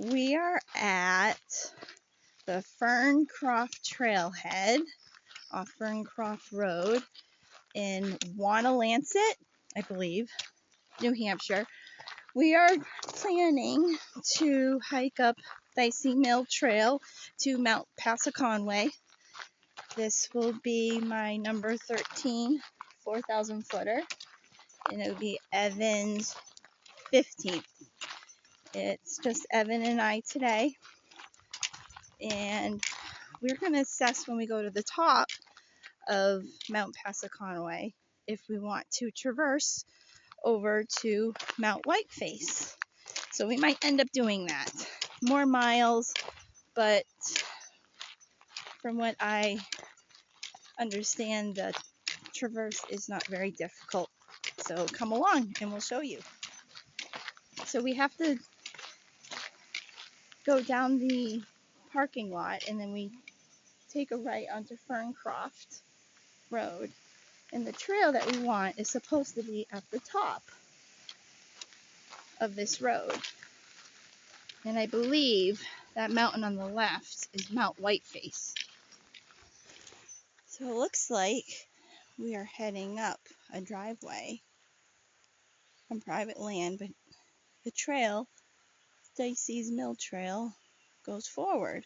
We are at the Ferncroft Trailhead off Ferncroft Road in Wonalancet, I believe, New Hampshire. We are planning to hike up Dicey Mill Trail to Mount Passaconaway. This will be my number 13 4,000 footer, and it will be Evan's 15th. It's just Evan and I today, and we're going to assess when we go to the top of Mount Passaconaway if we want to traverse over to Mount Whiteface. So we might end up doing that. More miles, but from what I understand, the traverse is not very difficult. So come along and we'll show you. So we have to go down the parking lot and then we take a right onto Ferncroft Road. And the trail that we want is supposed to be at the top of this road. And I believe that mountain on the left is Mount Whiteface. So it looks like we are heading up a driveway on private land, but the trail, Dicey's Mill Trail, goes forward.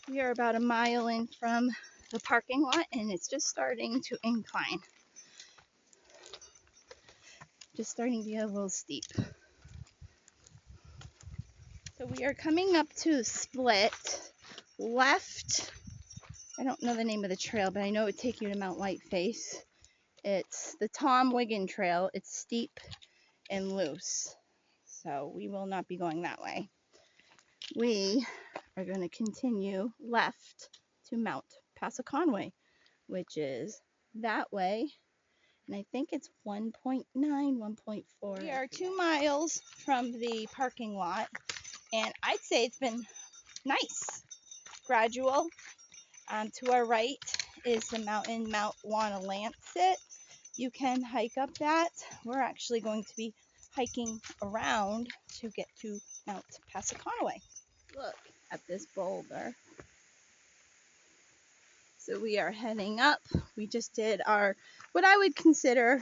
We are about a mile in from the parking lot and it's just starting to incline. Just starting to get a little steep. So we are coming up to the split left. I don't know the name of the trail, but I know it would take you to Mount Whiteface. It's the Tom Wiggin Trail. It's steep and loose. So we will not be going that way. We are going to continue left to Mount Passaconaway, which is that way. And I think it's 1.9, 1.4. We are 2 miles from the parking lot, and I'd say it's been nice, gradual. To our right is the mountain, Mount Wonalancet. You can hike up that. We're actually going to be hiking around to get to Mount Passaconaway. Look at this boulder. So we are heading up. We just did our, what I would consider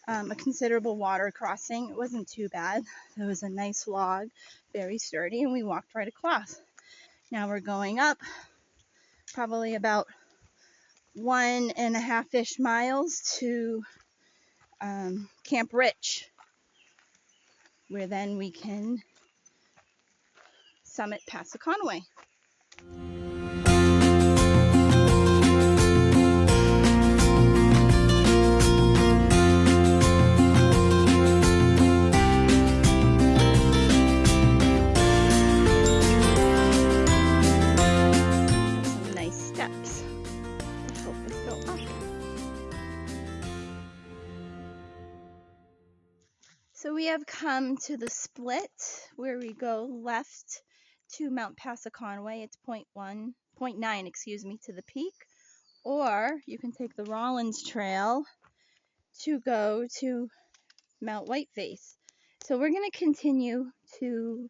a considerable water crossing. It wasn't too bad. It was a nice log, very sturdy, and we walked right across. Now we're going up probably about 1.5-ish miles to Camp Rich, where then we can summit Passaconaway. Some nice steps to help us go up. So we have come to the split where we go left to Mount Passaconaway. It's 0.9, to the peak. Or you can take the Rollins Trail to go to Mount Whiteface. So we're going to continue to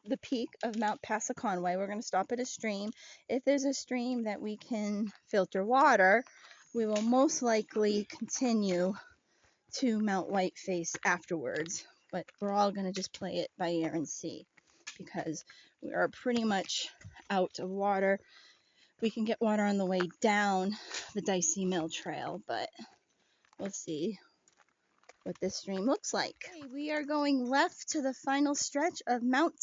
the peak of Mount Passaconaway. We're going to stop at a stream. If there's a stream that we can filter water, we will most likely continue to Mount Whiteface afterwards, but we're all going to just play it by ear and see because we are pretty much out of water. We can get water on the way down the Dicey Mill Trail, but we'll see what this stream looks like. Okay, we are going left to the final stretch of Mount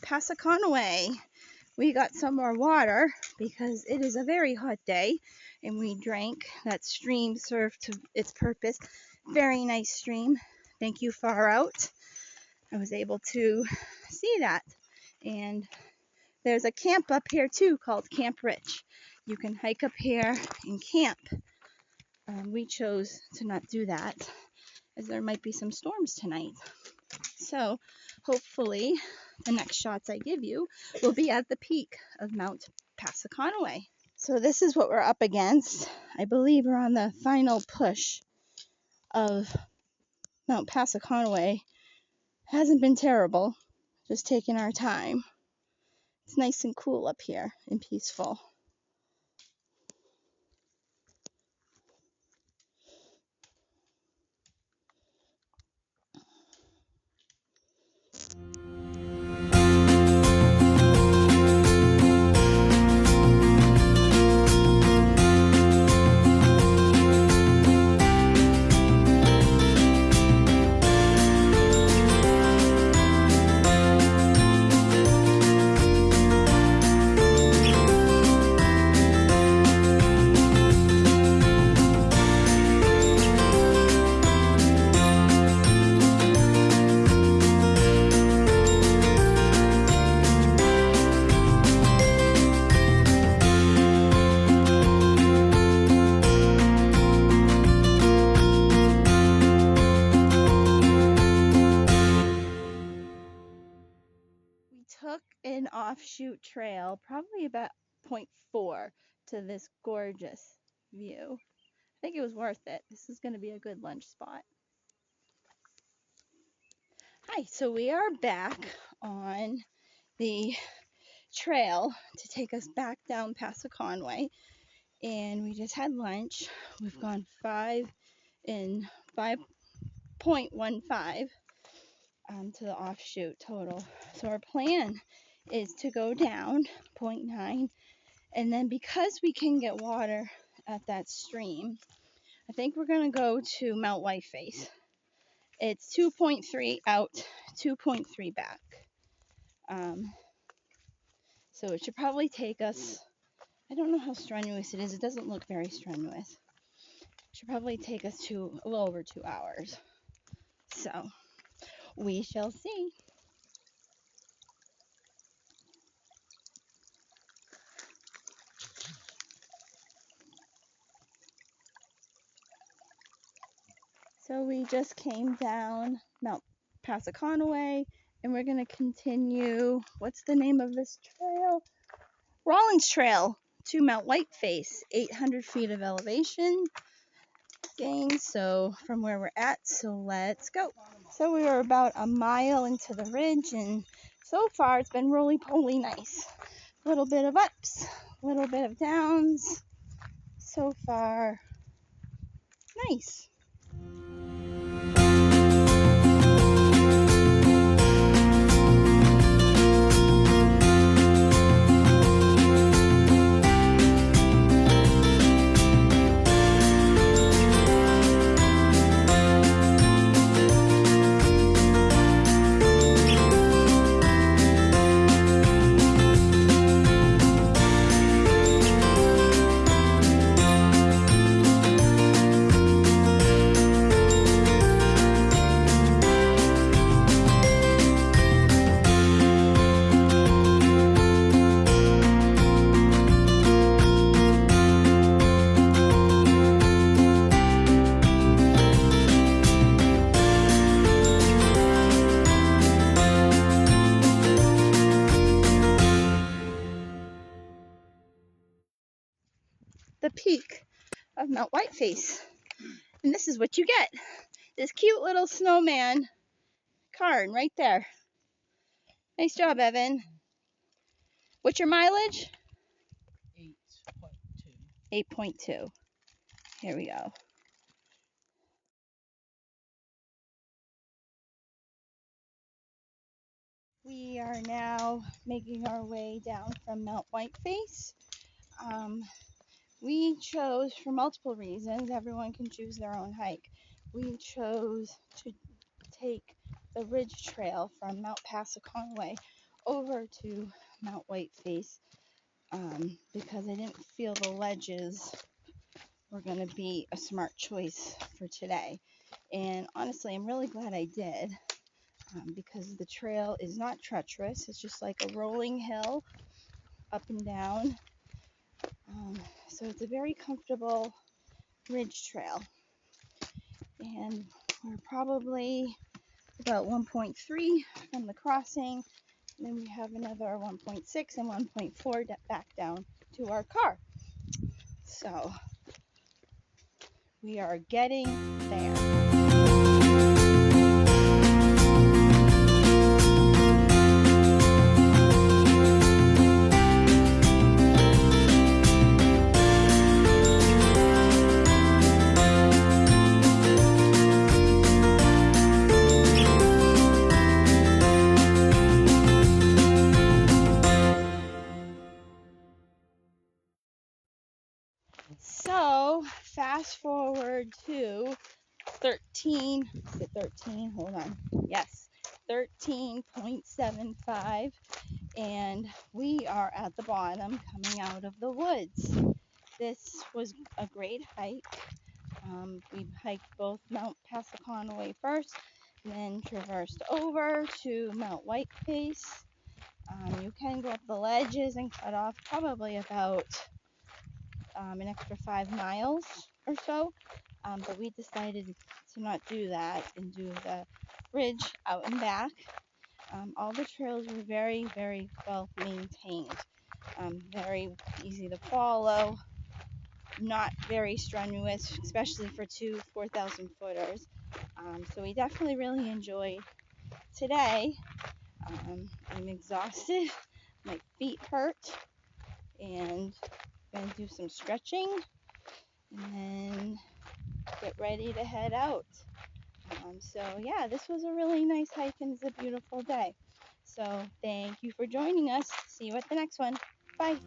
Passaconaway. We got some more water because it is a very hot day and we drank. That stream served to its purpose. Very nice stream. Thank you, Far Out. I was able to see that. And there's a camp up here too called Camp Rich. You can hike up here and camp. We chose to not do that as there might be some storms tonight. So hopefully the next shots I give you will be at the peak of Mount Passaconaway. So this is what we're up against. I believe we're on the final push of Mount Passaconaway hasn't been terrible. Just taking our time. It's nice and cool up here and peaceful. Took an offshoot trail, probably about 0.4 to this gorgeous view. I think it was worth it. This is going to be a good lunch spot. Hi, so we are back on the trail to take us back down Passaconaway, and we just had lunch. We've gone 5 and 5.15 to the offshoot total. So our plan is to go down 0.9, and then because we can get water at that stream, I think we're going to go to Mount Whiteface. It's 2.3 out, 2.3 back. So it should probably take us, I don't know how strenuous it is. It doesn't look very strenuous. It should probably take us a little over 2 hours. So we shall see. So we just came down Mount Passaconaway, and we're going to continue, what's the name of this trail? Rollins Trail to Mount Whiteface, 800 feet of elevation gain, so from where we're at, so let's go. So we were about a mile into the ridge, and so far it's been roly-poly nice. A little bit of ups, a little bit of downs. So far, nice. The peak of Mount Whiteface. And this is what you get. This cute little snowman card right there. Nice job, Evan. What's your mileage? 8.2. 8.2. Here we go. We are now making our way down from Mount Whiteface. We chose, for multiple reasons, everyone can choose their own hike. We chose to take the ridge trail from Mount Passaconaway over to Mount Whiteface because I didn't feel the ledges were going to be a smart choice for today. And honestly, I'm really glad I did because the trail is not treacherous. It's just like a rolling hill up and down. So it's a very comfortable ridge trail. And we're probably about 1.3 from the crossing. And then we have another 1.6 and 1.4 back down to our car. So we are getting there. fast forward to 13, is it 13? Hold on. Yes, 13.75, and we are at the bottom coming out of the woods. This was a great hike. We hiked both Mount Passaconaway first, and then traversed over to Mount Whiteface. You can go up the ledges and cut off probably about an extra 5 miles or so, but we decided to not do that and do the bridge out and back. All the trails were very, very well maintained, very easy to follow, not very strenuous, especially for two 4,000 footers. So we definitely really enjoyed today. I'm exhausted, my feet hurt, and I'm going to do some stretching and then get ready to head out. So yeah, this was a really nice hike and it's a beautiful day. So thank you for joining us. See you at the next one. Bye.